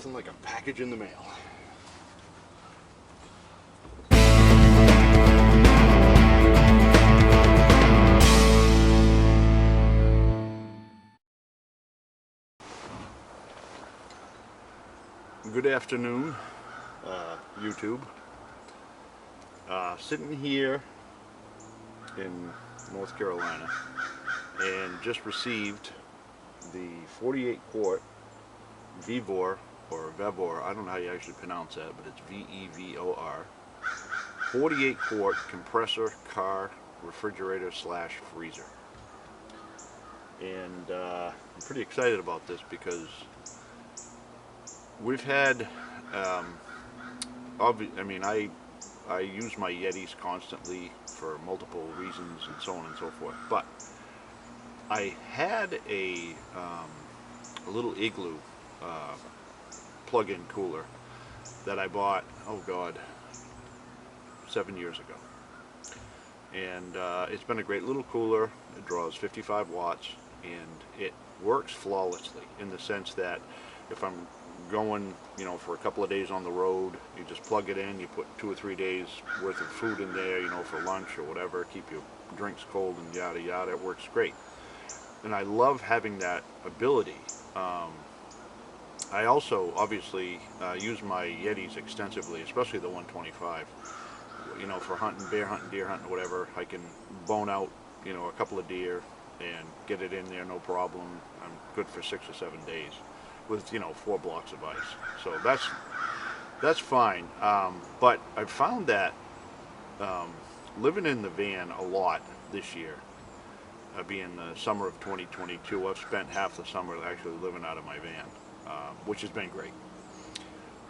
Nothing like a package in the mail. Good afternoon, YouTube. Sitting here in North Carolina and just received the 48 quart Vevor, or Vevor, I don't know how you actually pronounce that, but it's V-E-V-O-R, 48 quart compressor car refrigerator slash freezer. And I'm pretty excited about this because we've had, I use my Yetis constantly for multiple reasons and so on and so forth, but I had a little Igloo plug-in cooler that I bought, oh god, 7 years ago. And it's been a great little cooler. It draws 55 watts and it works flawlessly in the sense that if I'm going, for a couple of days on the road, you just plug it in, you put 2 or 3 days worth of food in there, for lunch or whatever, keep your drinks cold and yada yada. It works great. And I love having that ability. I also obviously use my Yetis extensively, especially the 125. For hunting, bear hunting, deer hunting, whatever. I can bone out, a couple of deer and get it in there, no problem. I'm good for 6 or 7 days with 4 blocks of ice. So that's fine. But I've found that living in the van a lot this year, being the summer of 2022, I've spent half the summer actually living out of my van, which has been great.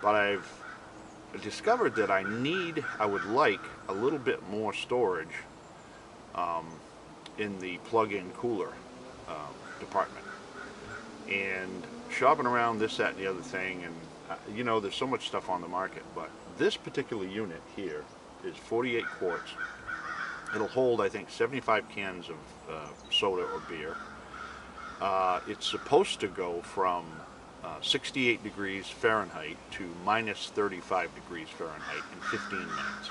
But I've discovered that I would like a little bit more storage in the plug-in cooler department. And shopping around this, that, and the other thing, and there's so much stuff on the market, but this particular unit here is 48 quarts. It'll hold, I think, 75 cans of soda or beer. It's supposed to go from 68 degrees Fahrenheit to minus 35 degrees Fahrenheit in 15 minutes.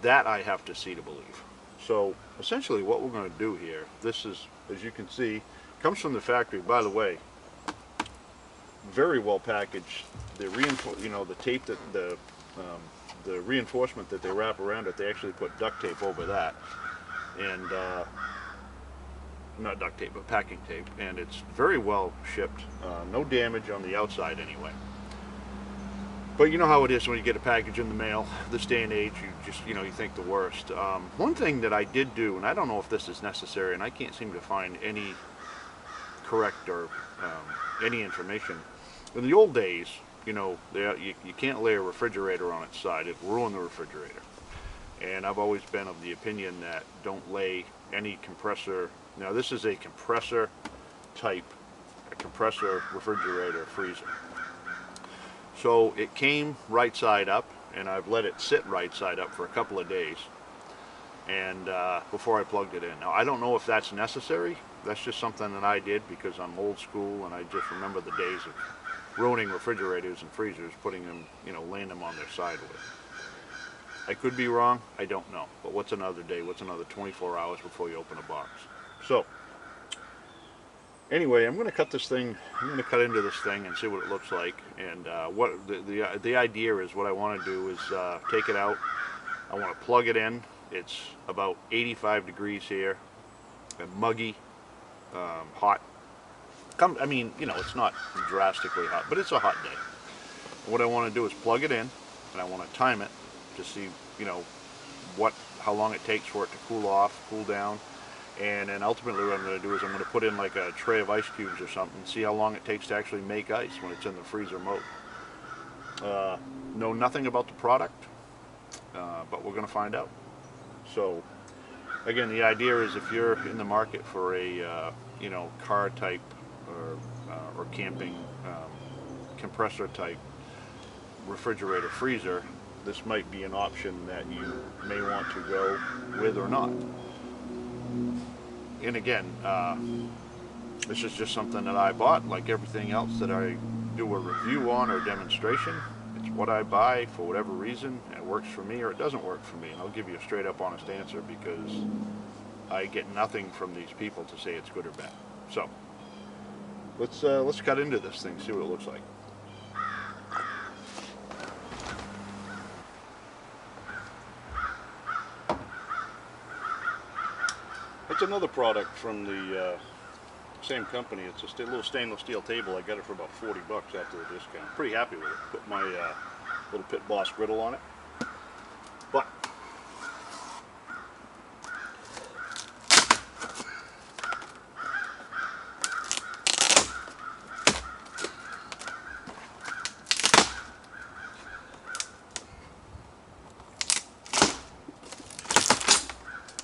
That I have to see to believe. So essentially what we're going to do here, this is, as you can see, comes from the factory. By the way, very well packaged. The the tape that the reinforcement that they wrap around it, they actually put duct tape over that, and not duct tape, but packing tape, and it's very well shipped. No damage on the outside anyway. But you know how it is when you get a package in the mail this day and age, you just, you think the worst. One thing that I did do, and I don't know if this is necessary, and I can't seem to find any correct or any information. In the old days, you can't lay a refrigerator on its side. It'll ruin the refrigerator. And I've always been of the opinion that don't lay any compressor. Now this is a compressor type, a compressor refrigerator freezer. So it came right side up, and I've let it sit right side up for a couple of days, and before I plugged it in. Now I don't know if that's necessary. That's just something that I did because I'm old school, and I just remember the days of ruining refrigerators and freezers, putting them, laying them on their side with it. I could be wrong, I don't know. But what's another day? What's another 24 hours before you open a box? So, anyway, I'm going to cut this thing, I'm going to cut into this thing and see what it looks like. And what the idea is, what I want to do is take it out. I want to plug it in. It's about 85 degrees here, and muggy, hot. It's not drastically hot, but it's a hot day. What I want to do is plug it in, and I want to time it to see, how long it takes for it to cool off, cool down. And then ultimately what I'm going to do is I'm going to put in like a tray of ice cubes or something, see how long it takes to actually make ice when it's in the freezer mode. Know nothing about the product, but we're going to find out. So again, the idea is if you're in the market for a car type or camping compressor type refrigerator freezer, this might be an option that you may want to go with or not. And again, this is just something that I bought, like everything else that I do a review on or demonstration. It's what I buy for whatever reason, and it works for me or it doesn't work for me. And I'll give you a straight up honest answer because I get nothing from these people to say it's good or bad. So let's cut into this thing, see what it looks like. It's another product from the same company. It's just a little stainless steel table. I got it for about 40 bucks after the discount. Pretty happy with it. Put my little Pit Boss griddle on it. But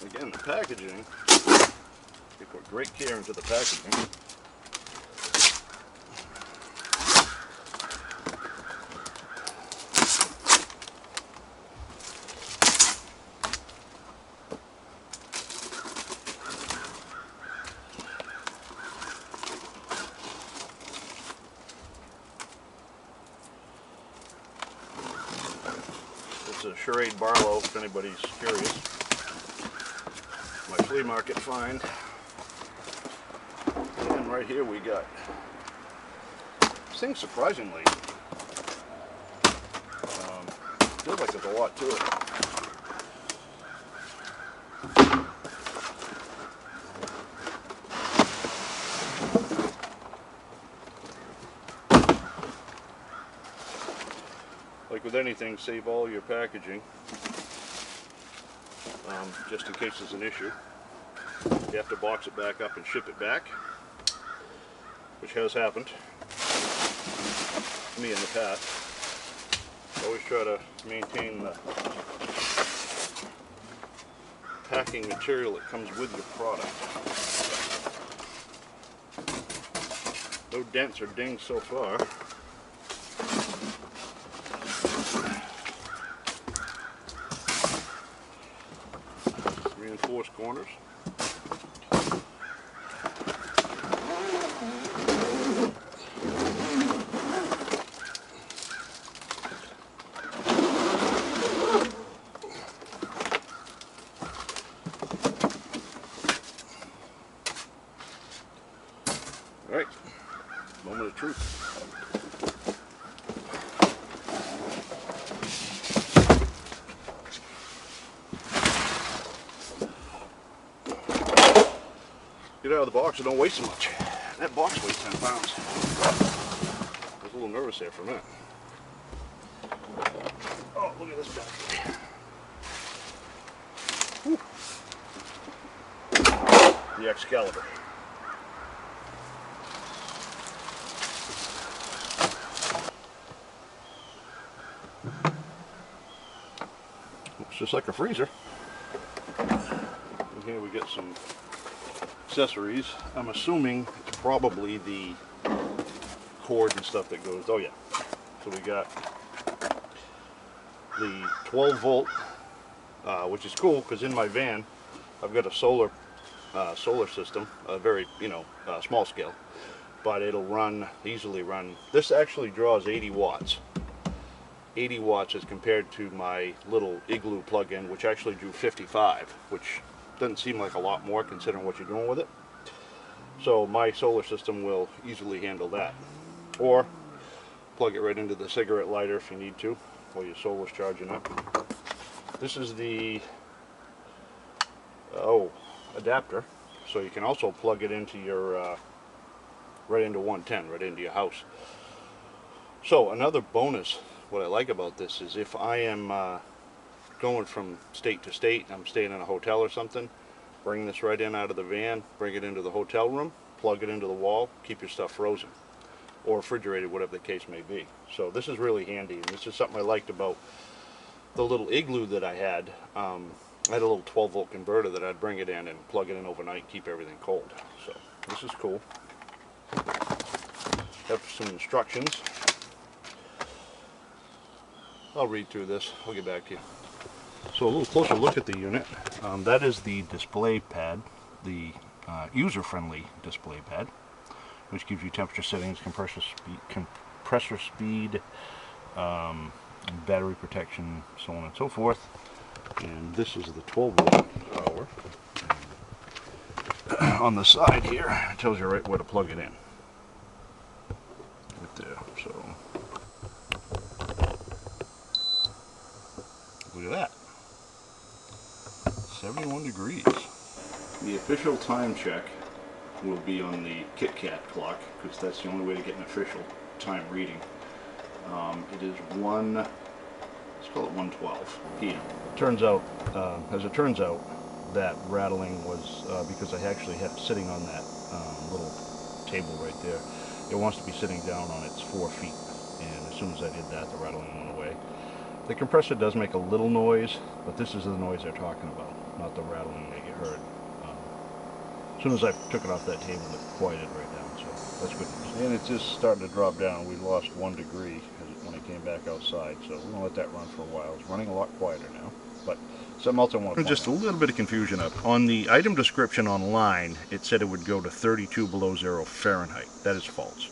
again, the packaging, we put great care into the packaging. It's a Charade Barlow, if anybody's curious. My flea market find. And right here we got this thing. Surprisingly, feels like there's a lot to it. Like with anything, save all your packaging, just in case there's an issue. You have to box it back up and ship it back, which has happened to me in the past. Always try to maintain the packing material that comes with your product. No dents or dings so far. Reinforced corners. All right, moment of truth. Get out of the box and don't waste so much. That box weighs 10 pounds. I was a little nervous there for a minute. Oh, look at this bad boy. The Excalibur. Looks just like a freezer. And here we get some accessories. I'm assuming it's probably the cord and stuff that goes. Oh yeah. So we got the 12 volt, which is cool because in my van I've got a solar system, a very small scale, but it'll easily run. This actually draws 80 watts. 80 watts as compared to my little Igloo plug-in, which actually drew 55, which doesn't seem like a lot more considering what you're doing with it. So my solar system will easily handle that. Or plug it right into the cigarette lighter if you need to while your solar's charging up. This is the adapter, so you can also plug it into your right into 110, right into your house. So another bonus, what I like about this is if I am going from state to state, I'm staying in a hotel or something, bring this right in out of the van, bring it into the hotel room, plug it into the wall, keep your stuff frozen or refrigerated, whatever the case may be. So this is really handy, and this is something I liked about the little Igloo that I had. I had a little 12 volt converter that I'd bring it in and plug it in overnight and keep everything cold. So this is cool. Have some instructions. I'll read through this. I'll get back to you. So a little closer look at the unit. That is the display pad, the user-friendly display pad, which gives you temperature settings, compressor speed, battery protection, so on and so forth. And this is the 12 volt power. On the side here, it tells you right where to plug it in. Right there. So look at that. 71 degrees. The official time check will be on the KitKat clock, because that's the only way to get an official time reading. It is let's call it 1:12 p.m. Turns out, as it turns out, that rattling was because I actually had it sitting on that little table right there. It wants to be sitting down on its 4 feet, and as soon as I did that, the rattling went away. The compressor does make a little noise, but this is the noise they're talking about, not the rattling that you heard. As soon as I took it off that table, it quieted right down, so that's good news. And it's just starting to drop down. We lost 1 degree when it came back outside, so we're going to let that run for a while. It's running a lot quieter now, but something else I want to point out. Just a little bit of confusion up. On the item description online, it said it would go to 32 below zero Fahrenheit. That is false.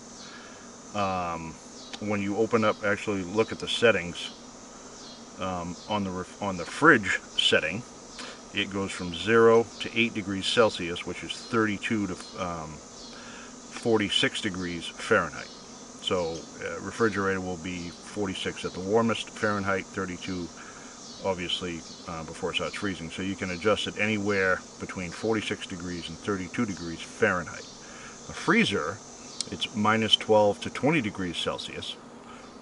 When you open up, actually look at the settings, on the fridge setting, it goes from 0 to 8 degrees Celsius, which is 32 to 46 degrees Fahrenheit. So refrigerator will be 46 at the warmest Fahrenheit, 32 obviously before it starts freezing. So you can adjust it anywhere between 46 degrees and 32 degrees Fahrenheit. A freezer, it's -12 to 20 degrees Celsius,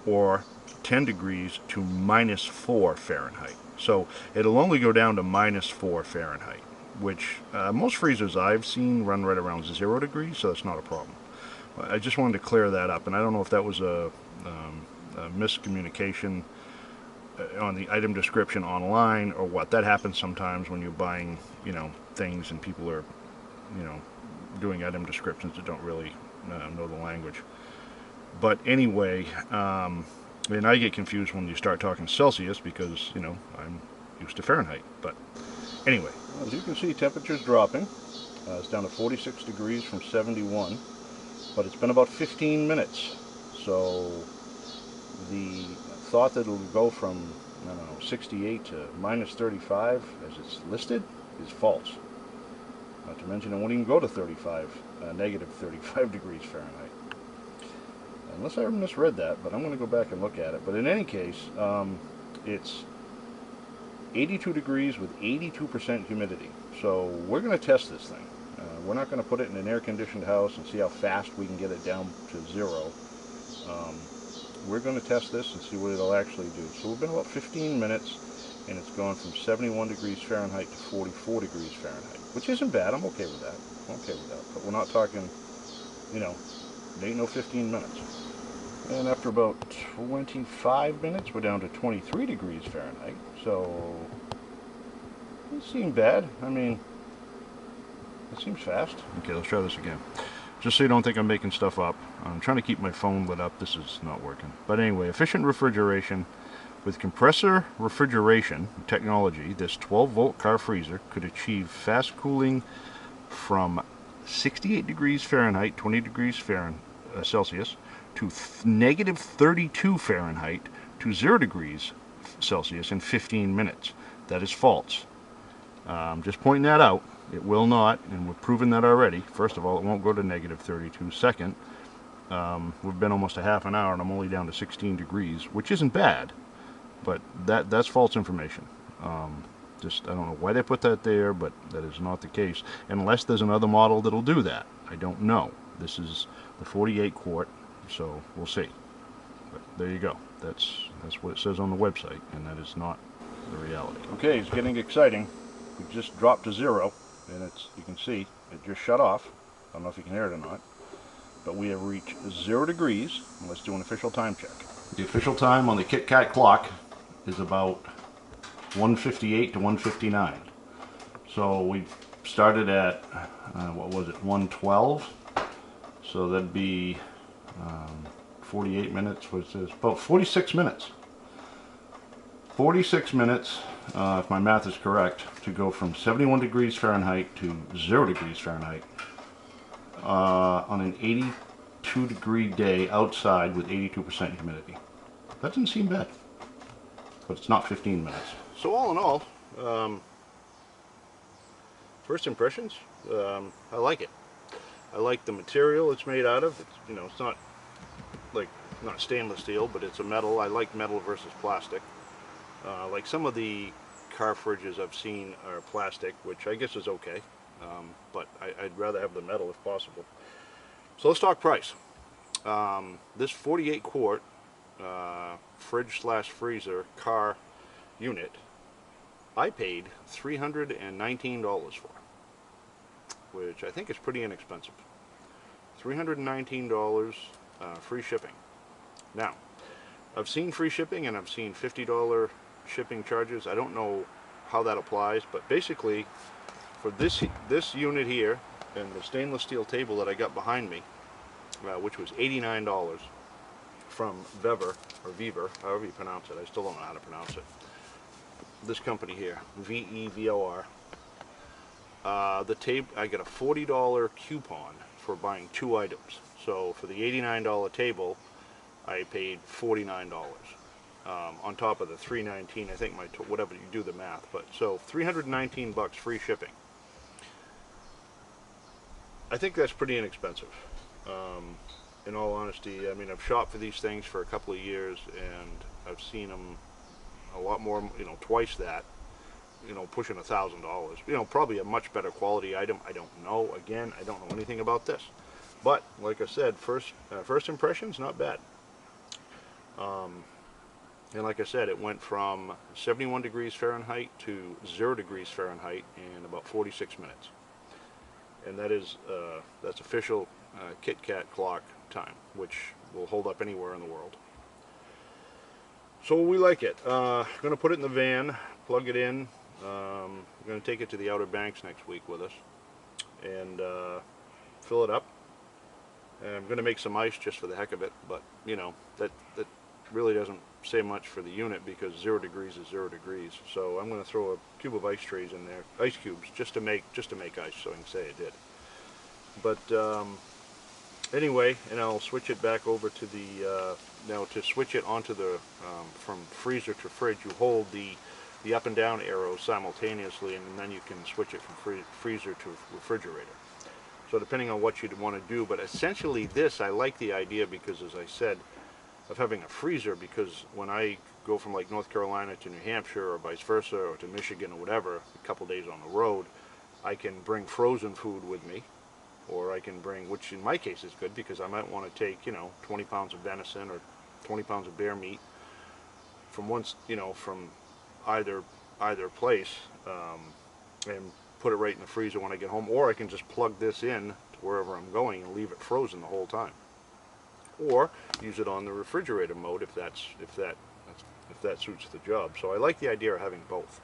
or 10 degrees to -4 Fahrenheit. So it'll only go down to -4 Fahrenheit, which most freezers I've seen run right around 0 degrees, so that's not a problem. I just wanted to clear that up, and I don't know if that was a miscommunication on the item description online or what. That happens sometimes when you're buying, things and people are, doing item descriptions that don't really know the language. But anyway, and I get confused when you start talking Celsius because, I'm used to Fahrenheit. But anyway, as you can see, temperature's dropping. It's down to 46 degrees from 71, but it's been about 15 minutes. So the thought that it'll go from, 68 to -35 as it's listed is false. Not to mention it won't even go to negative 35 degrees Fahrenheit. Unless I misread that, but I'm going to go back and look at it. But in any case, it's 82 degrees with 82% humidity. So we're going to test this thing. We're not going to put it in an air-conditioned house and see how fast we can get it down to 0. We're going to test this and see what it'll actually do. So we've been about 15 minutes, and it's gone from 71 degrees Fahrenheit to 44 degrees Fahrenheit, which isn't bad. I'm okay with that. I'm okay with that. But we're not talking, it ain't no 15 minutes. And after about 25 minutes, we're down to 23 degrees Fahrenheit. So it doesn't seem bad. I mean, it seems fast. Okay, let's try this again. Just so you don't think I'm making stuff up. I'm trying to keep my phone lit up. This is not working. But anyway, efficient refrigeration. With compressor refrigeration technology, this 12-volt car freezer could achieve fast cooling from 68 degrees Fahrenheit, 20 degrees Celsius, to negative 32 Fahrenheit to 0 degrees Celsius in 15 minutes. That is false. Just pointing that out. It will not, and we've proven that already. First of all, it won't go to negative 32. Second, we've been almost a half an hour, and I'm only down to 16 degrees, which isn't bad, but that's false information. I don't know why they put that there, but that is not the case, unless there's another model that'll do that. I don't know. This is the 48 quart, so we'll see. But there you go. That's what it says on the website, and that is not the reality. Okay, it's getting exciting. We just dropped to 0, and you can see it just shut off. I don't know if you can hear it or not, but we have reached 0 degrees, and let's do an official time check. The official time on the KitKat clock is about 1:58 to 1:59. So we started at, 1:12? So that'd be 48 minutes, which is about 46 minutes. 46 minutes, if my math is correct, to go from 71 degrees Fahrenheit to 0 degrees Fahrenheit on an 2-degree day outside with 82% humidity. That doesn't seem bad, but it's not 15 minutes. So all in all, first impressions, I like it. I like the material it's made out of. It's, you know, it's not like not stainless steel, but it's a metal. I like metal versus plastic. Like some of the car fridges I've seen are plastic, which I guess is okay, but I'd rather have the metal if possible. So let's talk price. This 48 quart fridge slash freezer car unit, I paid $319 for, which I think is pretty inexpensive. $319, free shipping. Now, I've seen free shipping and I've seen $50 shipping charges. I don't know how that applies, but basically for this unit here and the stainless steel table that I got behind me, which was $89 from Vevor, or Vevor, however you pronounce it. I still don't know how to pronounce it. This company here, V-E-V-O-R. The table, I got a $40 coupon for buying 2 items. So for the $89 table, I paid $49. On top of the $319, I think whatever you do the math, but so $319 free shipping. I think that's pretty inexpensive. In all honesty, I mean, I've shopped for these things for a couple of years, and I've seen them a lot more, you know, twice that, you know, pushing $1,000. You know, probably a much better quality item. I don't know. Again, I don't know anything about this, but like I said, first impressions, not bad. And like I said, it went from 71 degrees Fahrenheit to 0 degrees Fahrenheit in about 46 minutes. And that is, that's official Kit Kat clock time, which will hold up anywhere in the world. So we like it. Going to put it in the van, plug it in. We're going to take it to the Outer Banks next week with us and fill it up. And I'm going to make some ice just for the heck of it, but you know, that really doesn't say much for the unit because 0 degrees is 0 degrees. So I'm going to throw a cube of ice trays in there, ice cubes, just to make ice, so I can say I did. But anyway, and I'll switch it back over to the now to switch it onto the from freezer to fridge. You hold the up and down arrows simultaneously, and then you can switch it from freezer to refrigerator. So depending on what you'd want to do, but essentially this, I like the idea because, as I said, of having a freezer, because when I go from like North Carolina to New Hampshire or vice versa, or to Michigan or whatever, a couple days on the road, I can bring frozen food with me, or I can bring, which in my case is good because I might want to take, you know, 20 pounds of venison or 20 pounds of bear meat from from either place, and put it right in the freezer when I get home, or I can just plug this in to wherever I'm going and leave it frozen the whole time, or use it on the refrigerator mode if that suits the job. So I like the idea of having both.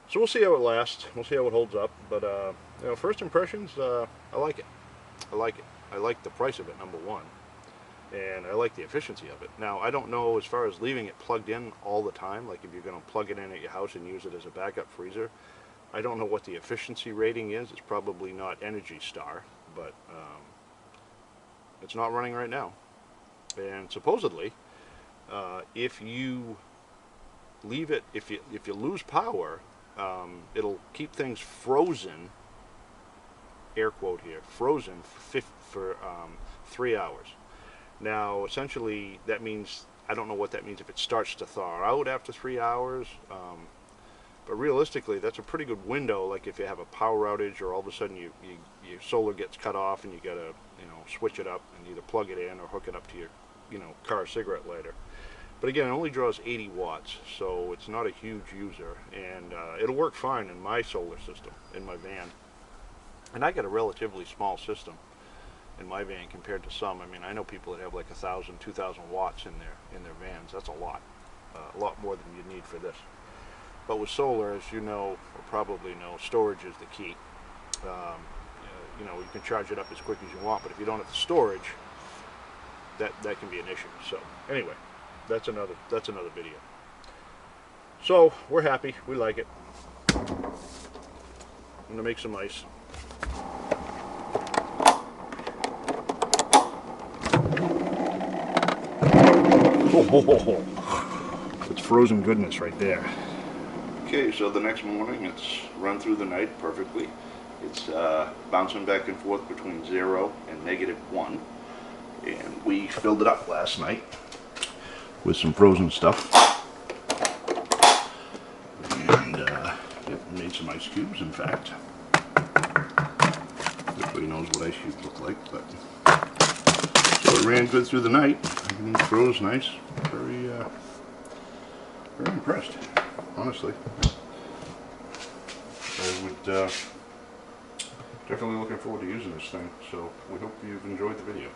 So we'll see how it lasts. We'll see how it holds up. But you know, first impressions, I like it. I like it. I like the price of it, number one, and I like the efficiency of it. Now, I don't know as far as leaving it plugged in all the time. Like if you're going to plug it in at your house and use it as a backup freezer, I don't know what the efficiency rating is. It's probably not Energy Star, but it's not running right now. And supposedly, if you leave it, if you lose power, it'll keep things frozen, air quote here, frozen for 3 hours. Now, essentially, that means, I don't know what that means if it starts to thaw out after 3 hours, but realistically, that's a pretty good window. Like if you have a power outage, or all of a sudden your solar gets cut off and you gotta, you know, switch it up and either plug it in or hook it up to your, you know, car cigarette lighter. But again, it only draws 80 watts, so it's not a huge user, and it'll work fine in my solar system, in my van. And I got a relatively small system in my van compared to some. I mean, I know people that have like 1,000, 2,000 watts in their vans. That's a lot more than you need for this. But with solar, as you know, or probably know, storage is the key. You know, you can charge it up as quick as you want, but if you don't have the storage, that can be an issue. So anyway, that's another video. So we're happy. We like it. I'm gonna make some ice. Oh, it's frozen goodness right there. Okay, so the next morning it's run through the night perfectly. It's bouncing back and forth between 0 and -1. And we filled it up last night with some frozen stuff. And made some ice cubes, in fact. Everybody knows what ice cubes look like, but so it ran good through the night. Everything froze nice. Very impressed, honestly. I would definitely looking forward to using this thing. So we hope you've enjoyed the video.